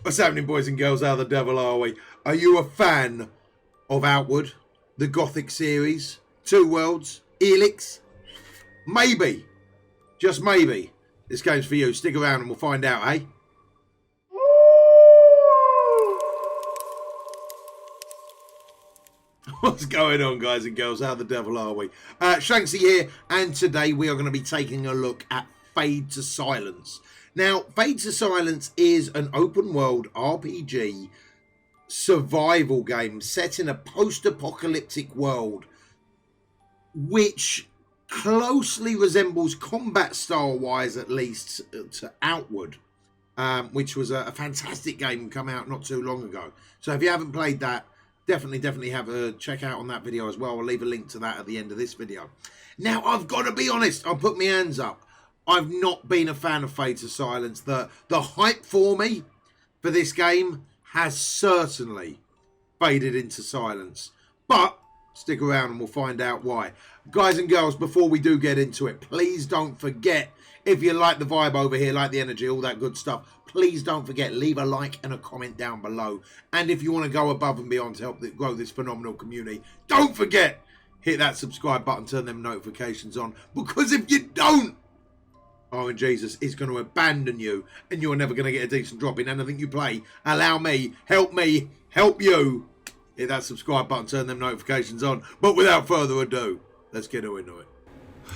What's happening, boys and girls? How the devil are we? Are you a fan of Outward, the Gothic series, Two Worlds, Elix? Maybe, just maybe, this game's for you. Stick around and we'll find out, eh? What's going on, guys and girls? How the devil are we? Shanksy here, and today we are going to be taking a look at Fade to Silence. Now, Fade to Silence is an open world RPG survival game set in a post-apocalyptic world which closely resembles combat style-wise, at least, to Outward, which was a fantastic game come out not too long ago. So if you haven't played that, definitely have a check out on that video as well. I'll leave a link to that at the end of this video. Now, I've got to be honest. I'll put my hands up. I've not been a fan of Fade to Silence. The hype for me for this game has certainly faded into silence. But stick around and we'll find out why. Guys and girls, before we do get into it, please don't forget, if you like the vibe over here, like the energy, all that good stuff, please don't forget, leave a like and a comment down below. And if you want to go above and beyond to help grow this phenomenal community, don't forget, hit that subscribe button, turn them notifications on. Because if you don't, and Jesus is going to abandon you and you're never going to get a decent drop in anything you play. Allow me, help you. Hit that subscribe button, turn them notifications on. But without further ado, let's get into it.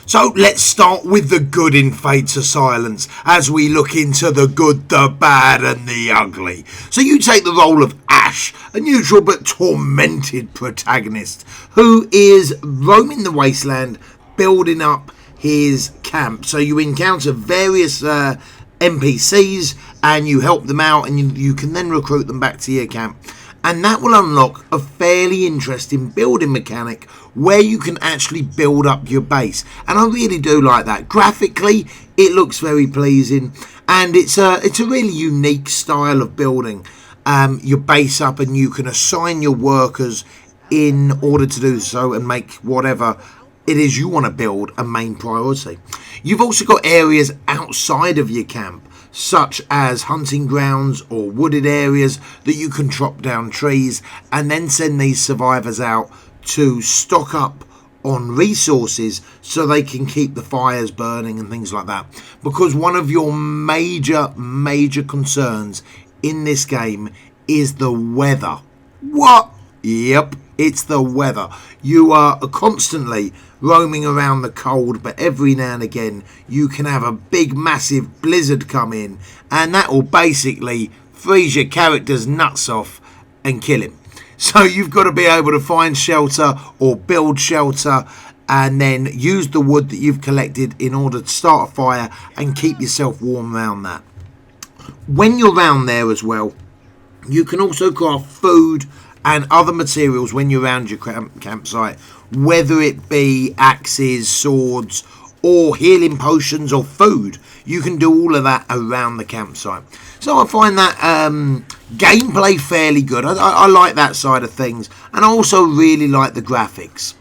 So let's start with the good in Fade to Silence as we look into the good, the bad and the ugly. So you take the role of Ash, a neutral but tormented protagonist who is roaming the wasteland, building up his camp. So you encounter various NPCs and you help them out, and you can then recruit them back to your camp. And that will unlock a fairly interesting building mechanic where you can actually build up your base. And I really do like that. Graphically, it looks very pleasing, and it's a really unique style of building your base up, and you can assign your workers in order to do so and make whatever it is you want to build a main priority. You've also got areas outside of your camp, such as hunting grounds or wooded areas that you can chop down trees and then send these survivors out to stock up on resources so they can keep the fires burning and things like that. Because one of your major concerns in this game is the weather. What? Yep, it's the weather. You are constantly roaming around the cold, but every now and again you can have a big massive blizzard come in, and that will basically freeze your character's nuts off and kill him. So you've got to be able to find shelter or build shelter and then use the wood that you've collected in order to start a fire and keep yourself warm around that. When you're around there as well, you can also craft food and other materials when you're around your campsite, whether it be axes, swords, or healing potions or food. You can do all of that around the campsite. So I find that gameplay fairly good. I like that side of things, and I also really like the graphics.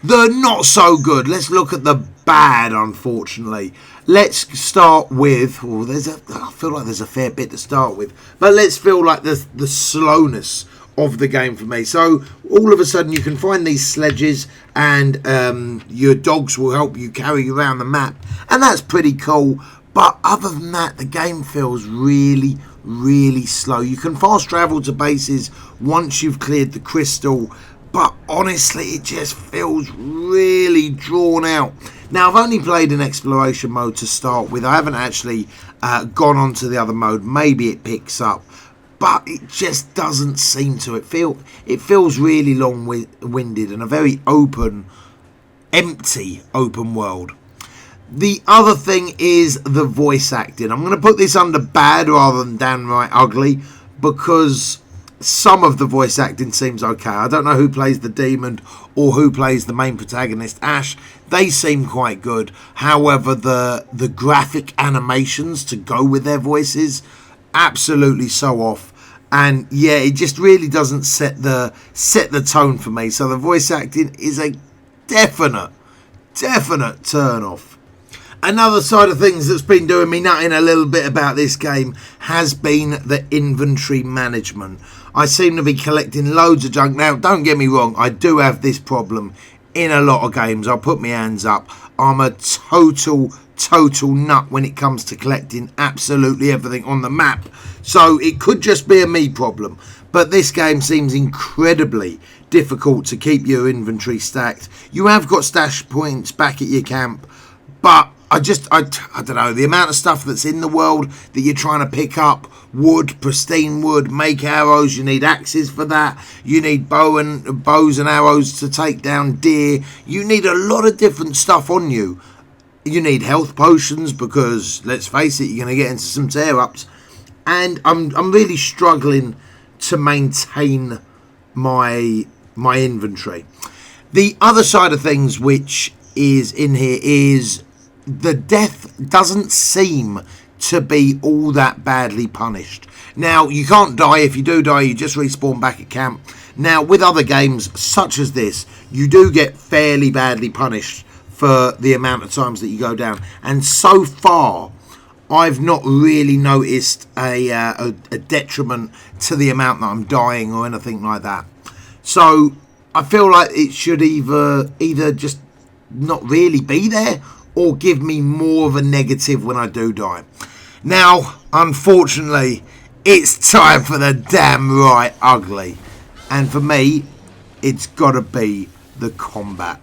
The not so good, let's look at the bad, unfortunately. Let's start with, I feel like there's a fair bit to start with, but let's feel like the slowness of the game for me. So all of a sudden you can find these sledges, and your dogs will help you carry around the map, and that's pretty cool. But other than that, the game feels really slow. You can fast travel to bases once you've cleared the crystal, but honestly it just feels really drawn out. Now, I've only played in exploration mode to start with. I haven't actually gone on to the other mode. Maybe it picks up, but it just doesn't seem to. It feels really long-winded and a very empty open world. The other thing is the voice acting. I'm going to put this under bad rather than downright ugly, because some of the voice acting seems okay. I don't know who plays the demon or who plays the main protagonist, Ash. They seem quite good. However, the graphic animations to go with their voices, absolutely so off. And yeah, it just really doesn't set the tone for me. So the voice acting is a definite turn off. Another side of things that's been doing me nutting a little bit about this game has been the inventory management. I seem to be collecting loads of junk. Now, don't get me wrong, I do have this problem in a lot of games. I'll put my hands up. I'm a total nut when it comes to collecting absolutely everything on the map. So it could just be a me problem. But this game seems incredibly difficult to keep your inventory stacked. You have got stash points back at your camp, but I don't know, the amount of stuff that's in the world that you're trying to pick up, wood, pristine wood, make arrows, you need axes for that, you need bows and arrows to take down deer, you need a lot of different stuff on you. You need health potions because, let's face it, you're going to get into some tear-ups, and I'm really struggling to maintain my inventory. The other side of things which is in here is the death doesn't seem to be all that badly punished. Now, you can't die. If you do die, you just respawn back at camp. Now, with other games such as this, you do get fairly badly punished for the amount of times that you go down. And so far, I've not really noticed a detriment to the amount that I'm dying or anything like that. So, I feel like it should either just not really be there or give me more of a negative when I do die. Now, unfortunately, it's time for the damn right ugly. And for me, it's got to be the combat.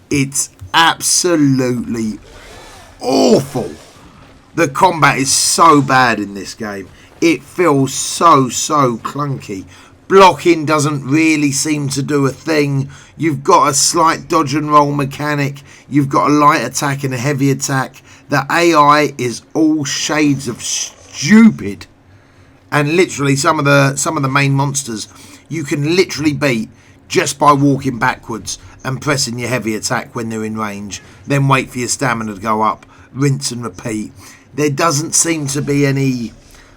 It's absolutely awful. The combat is so bad in this game. It feels so clunky. Blocking doesn't really seem to do a thing. You've got a slight dodge and roll mechanic. You've got a light attack and a heavy attack. The AI is all shades of stupid. And literally some of the main monsters you can literally beat just by walking backwards and pressing your heavy attack when they're in range. Then wait for your stamina to go up. Rinse and repeat. There doesn't seem to be any,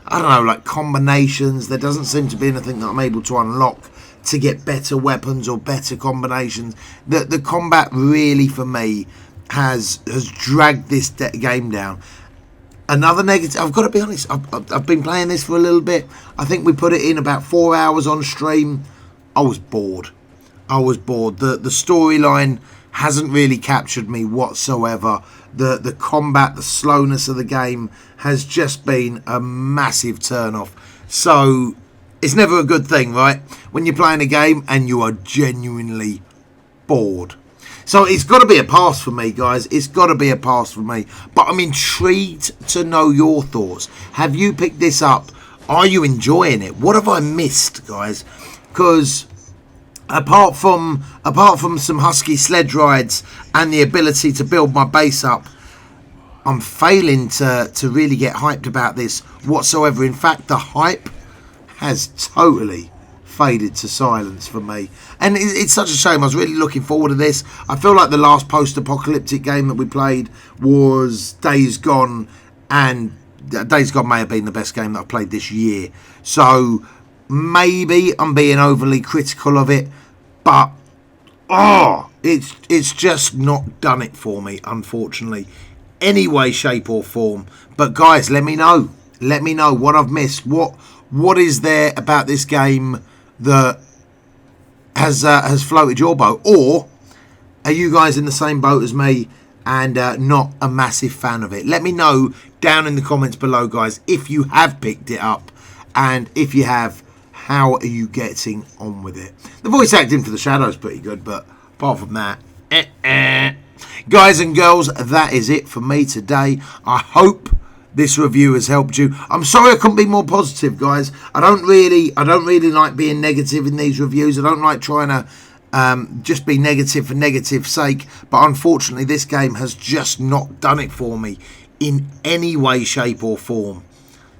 I don't know, like combinations. There doesn't seem to be anything that I'm able to unlock to get better weapons or better combinations. The combat really, for me, has dragged this game down. Another negative, I've got to be honest, I've been playing this for a little bit. I think we put it in about 4 hours on stream. I was bored. The storyline hasn't really captured me whatsoever. The combat, the slowness of the game has just been a massive turn off. So it's never a good thing, right? When you're playing a game and you are genuinely bored. So it's got to be a pass for me, guys. It's got to be a pass for me. But I'm intrigued to know your thoughts. Have you picked this up? Are you enjoying it? What have I missed, guys? Because apart from some husky sledge rides and the ability to build my base up, I'm failing to really get hyped about this whatsoever. In fact, the hype has totally faded to silence for me. And it's such a shame. I was really looking forward to this. I feel like the last post-apocalyptic game that we played was Days Gone, and Days Gone may have been the best game that I've played this year. So maybe I'm being overly critical of it, but it's just not done it for me, unfortunately, any way, shape or form. But guys, let me know what I've missed. What is there about this game that has floated your boat, or are you guys in the same boat as me and not a massive fan of it? Let me know down in the comments below, guys, if you have picked it up, and if you have, how are you getting on with it? The voice acting for the Shadow is pretty good, but apart from that, guys and girls, that is it for me today. I hope this review has helped you. I'm sorry I couldn't be more positive, guys. I don't really like being negative in these reviews. I don't like trying to just be negative for negative's sake. But unfortunately, this game has just not done it for me in any way, shape or form.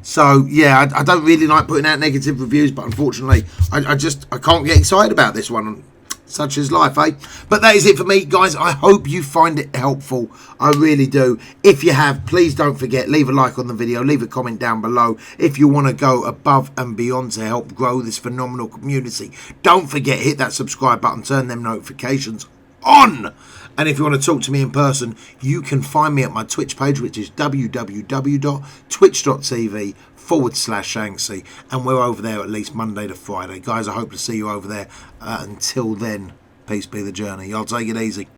So yeah, I don't really like putting out negative reviews, but unfortunately, I can't get excited about this one. Such is life, eh? But that is it for me, guys. I hope you find it helpful. I really do. If you have, please don't forget, leave a like on the video. Leave a comment down below if you want to go above and beyond to help grow this phenomenal community. Don't forget, hit that subscribe button. Turn them notifications on. And if you want to talk to me in person, you can find me at my Twitch page, which is www.twitch.tv/Shanksy. And we're over there at least Monday to Friday. Guys, I hope to see you over there. Until then, peace be the journey. Y'all take it easy.